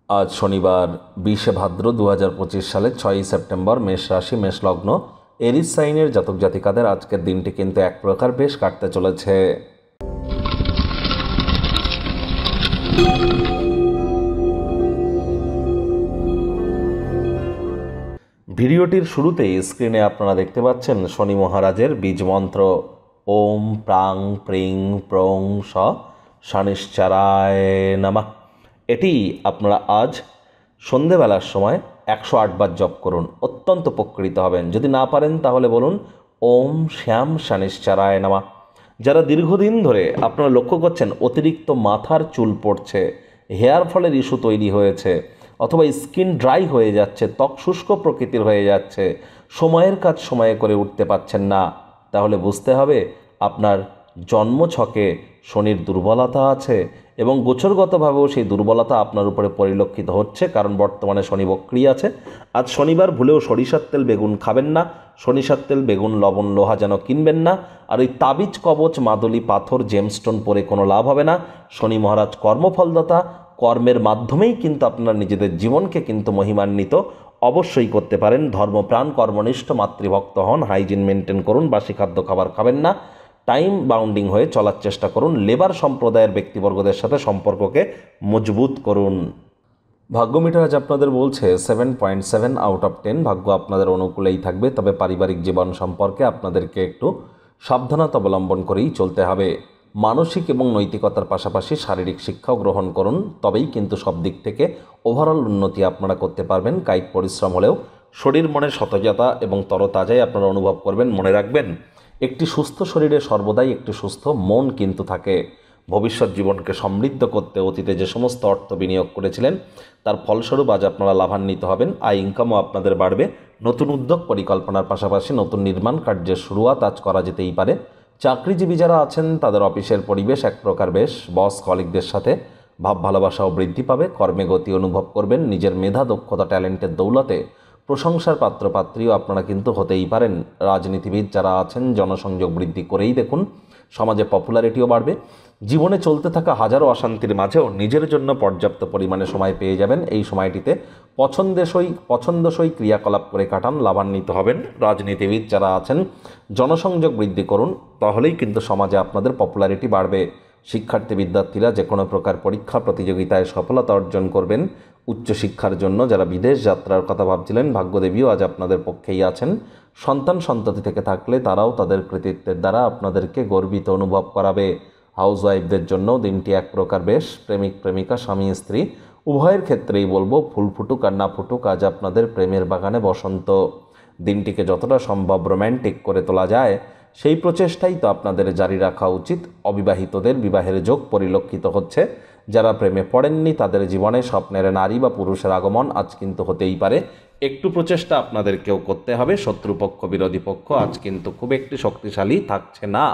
আজ শনিবার 20শে ভাদ্র 2025 সালের 6ই সেপ্টেম্বর। মেষ রাশি, মেষ লগ্ন, এরিস সাইনের জাতক জাতিকাদের আজকের দিনটি কিন্তু এক প্রকার বেশ কাটতে চলেছে। ভিডিওটির শুরুতেই স্ক্রিনে আপনারা দেখতে পাচ্ছেন শনি মহারাজের বীজ মন্ত্র ওম প্রাং প্রিং প্রং স শনিশ্চরায় নমঃ। এটি আপনারা আজ সন্ধেবেলার সময় 108 বার জপ করুন, অত্যন্ত উপকৃত হবেন। যদি না পারেন তাহলে বলুন ওম শ্যাম শনিশ্চরায় নমঃ। যারা দীর্ঘদিন ধরে আপনারা লক্ষ্য করছেন অতিরিক্ত মাথার চুল পড়ছে, হেয়ার ফলের ইস্যু তৈরি হয়েছে, অথবা স্কিন ড্রাই হয়ে যাচ্ছে, ত্বক শুষ্ক প্রকৃতির হয়ে যাচ্ছে, সময়ের কাজ সময়ে করে উঠতে পারছেন না, তাহলে বুঝতে হবে আপনার জন্মছকে শনির দুর্বলতা আছে এবং গোচরগতভাবেও সেই দুর্বলতা আপনার উপরে পরিলক্ষিত হচ্ছে, কারণ বর্তমানে শনি বক্রী আছে। আজ শনিবার ভুলেও সরিষার তেল বেগুন খাবেন না, সরিষার তেল বেগুন লবণ লোহা যেন কিনবেন না। আর ওই তাবিজ কবচ মাদুলি পাথর জেমস্টোন পরে কোনো লাভ হবে না। শনি মহারাজ কর্মফলদাতা, কর্মের মাধ্যমেই কিন্তু আপনার নিজেদের জীবনকে কিন্তু মহিমান্বিত অবশ্যই করতে পারেন। ধর্মপ্রাণ, কর্মনিষ্ঠ, মাতৃভক্ত হন, হাইজিন মেনটেন করুন, বাসি খাদ্য খাবার খাবেন না, টাইম বাউন্ডিং হয়ে চলার চেষ্টা করুন, লেবার সম্প্রদায়ের ব্যক্তিবর্গদের সাথে সম্পর্ককে মজবুত করুন। ভাগ্য মিটার আজ আপনাদের বলছে 7.7 আউট অফ 10। ভাগ্য আপনাদের অনুকূলেই থাকবে, তবে পারিবারিক জীবন সম্পর্কে আপনাদেরকে একটু সাবধানতা অবলম্বন করেই চলতে হবে। মানসিক এবং নৈতিকতার পাশাপাশি শারীরিক শিক্ষাও গ্রহণ করুন, তবেই কিন্তু সব দিক থেকে ওভারঅল উন্নতি আপনারা করতে পারবেন। কায়িক পরিশ্রম হলেও শরীর মনে সতেজতা এবং তরতাজাই আপনারা অনুভব করবেন। মনে রাখবেন, একটি সুস্থ শরীরে সর্বদাই একটি সুস্থ মন কিন্তু থাকে। ভবিষ্যৎ জীবনকে সমৃদ্ধ করতে অতীতে যে সমস্ত অর্থ বিনিয়োগ করেছিলেন তার ফলস্বরূপ আজ আপনারা লাভান্বিত হবেন। আয় ইনকামও আপনাদের বাড়বে। নতুন উদ্যোগ পরিকল্পনার পাশাপাশি নতুন নির্মাণ কার্যের শুরুয়াত আজ করা যেতেই পারে। চাকরিজীবী যারা আছেন তাদের অফিসের পরিবেশ এক প্রকার বেশ, বস কলিগদের সাথে ভাব ভালোবাসাও বৃদ্ধি পাবে। কর্মে গতি অনুভব করবেন। নিজের মেধা, দক্ষতা, ট্যালেন্টের দৌলতে প্রশংসার পাত্রপাত্রীও আপনারা কিন্তু হতেই পারেন। রাজনীতিবিদ যারা আছেন জনসংযোগ বৃদ্ধি করেই দেখুন, সমাজে পপুলারিটিও বাড়বে। জীবনে চলতে থাকা হাজারো অশান্তির মাঝেও নিজের জন্য পর্যাপ্ত পরিমাণে সময় পেয়ে যাবেন। এই সময়টিতে পছন্দসই ক্রিয়াকলাপ করে কাটান, লাভান্বিত হবেন। রাজনীতিবিদ যারা আছেন জনসংযোগ বৃদ্ধি করুন, তাহলেই কিন্তু সমাজে আপনাদের পপুলারিটি বাড়বে। শিক্ষার্থী বিদ্যার্থীরা যে কোনো প্রকার পরীক্ষা প্রতিযোগিতায় সফলতা অর্জন করবেন। উচ্চশিক্ষার জন্য যারা বিদেশ যাত্রার কথা ভাবছিলেন, ভাগ্যদেবীও আজ আপনাদের পক্ষেই আছেন। সন্তান সন্ততি থেকে থাকলে তারাও তাদের কৃতিত্বের দ্বারা আপনাদেরকে গর্বিত অনুভব করাবে। হাউসওয়াইফদের জন্য দিনটি এক প্রকার বেশ। প্রেমিক প্রেমিকা, স্বামী স্ত্রী উভয়ের ক্ষেত্রেই বলবো, ফুল ফুটুক আর না ফুটুক, আজ আপনাদের প্রেমের বাগানে বসন্ত। দিনটিকে যতটা সম্ভব রোম্যান্টিক করে তোলা যায় সেই প্রচেষ্টাই তো আপনাদের জারি রাখা উচিত। অবিবাহিতদের বিবাহের যোগ পরিলক্ষিত হচ্ছে। যারা প্রেমে পড়েননি তাদের জীবনে স্বপ্নের নারী বা পুরুষের আগমন আজ কিন্তু হতেই পারে। একটু প্রচেষ্টা আপনাদেরকেও করতে হবে। শত্রুপক্ষ, বিরোধী পক্ষ আজ কিন্তু খুব একটি শক্তিশালী থাকছে না।